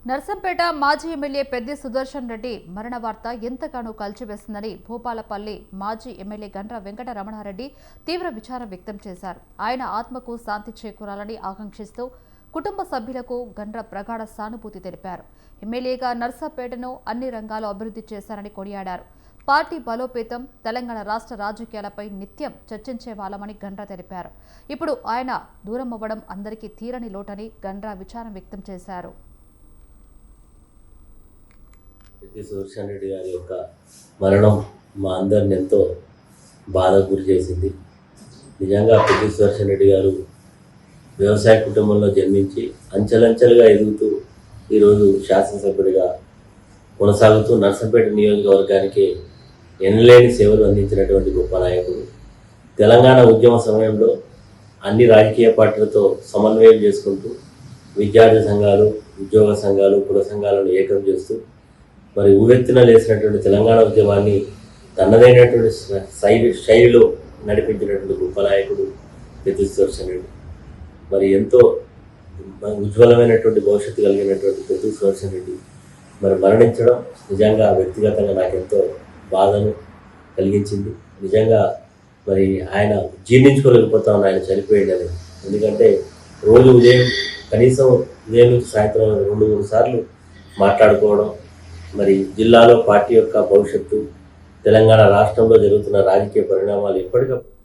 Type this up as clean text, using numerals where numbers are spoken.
నర్సంపేట మాజీ ఎమ్మెల్యే పెద్ది సుదర్శన్ రెడ్డి మరణ వార్త ఎంతగానో కలిచివేస్తుందని భూపాలపల్లి మాజీ ఎమ్మెల్యే గండ్ర వెంకట రమణారెడ్డి తీవ్ర విచారం వ్యక్తం చేశారు. ఆయన ఆత్మకు శాంతి చేకూరాలని ఆకాంక్షిస్తూ కుటుంబ సభ్యులకు గండ్ర ప్రగాఢ సానుభూతి తెలిపారు. ఎమ్మెల్యేగా నర్సంపేటను అన్ని రంగాల్లో అభివృద్ధి చేశారని కొనియాడారు. పార్టీ బలోపేతం, తెలంగాణ రాష్ట్ర రాజకీయాలపై నిత్యం చర్చించే వాళ్ళమని గండ్ర తెలిపారు. ఇప్పుడు ఆయన దూరం అవ్వడం అందరికీ తీరని లోటని గండ్ర విచారం వ్యక్తం చేశారు. పెద్ది సుదర్శన్ రెడ్డి గారి యొక్క మరణం మా అందరిని ఎంతో బాధకు గురి చేసింది. నిజంగా పెద్ది సుదర్శన్ రెడ్డి గారు వ్యవసాయ కుటుంబంలో జన్మించి అంచెలంచెలుగా ఎదుగుతూ ఈరోజు శాసనసభ్యుడిగా కొనసాగుతూ నర్సంపేట నియోజకవర్గానికి ఎనలేని సేవలు అందించినటువంటి గొప్ప నాయకుడు. తెలంగాణ ఉద్యమ సమయంలో అన్ని రాజకీయ పార్టీలతో సమన్వయం చేసుకుంటూ విద్యార్థి సంఘాలు, ఉద్యోగ సంఘాలు, కుల సంఘాలను ఏకం చేస్తూ మరి ఊవెత్తున లేసినటువంటి తెలంగాణ ఉద్యమాన్ని తనదైనటువంటి శైలిలో నడిపించినటువంటి గొప్ప నాయకుడు పెద్ది సుదర్శన్ రెడ్డి. మరి ఎంతో ఉజ్వలమైనటువంటి భవిష్యత్తు కలిగినటువంటి పెద్ది సుదర్శన్ రెడ్డి మరి మరణించడం నిజంగా వ్యక్తిగతంగా నాకెంతో బాధను కలిగించింది. నిజంగా మరి ఆయన జీర్ణించుకోలేకపోతామని ఆయన చనిపోయింది అని. ఎందుకంటే రోజు ఉదయం కనీసం ఉదయం నుంచి సాయంత్రం 2-3 సార్లు మాట్లాడుకోవడం, మరి జిల్లాలో పార్టీ యొక్క భవిష్యత్తు, తెలంగాణ రాష్ట్రంలో జరుగుతున్న రాజకీయ పరిణామాలు ఎప్పటికప్పుడు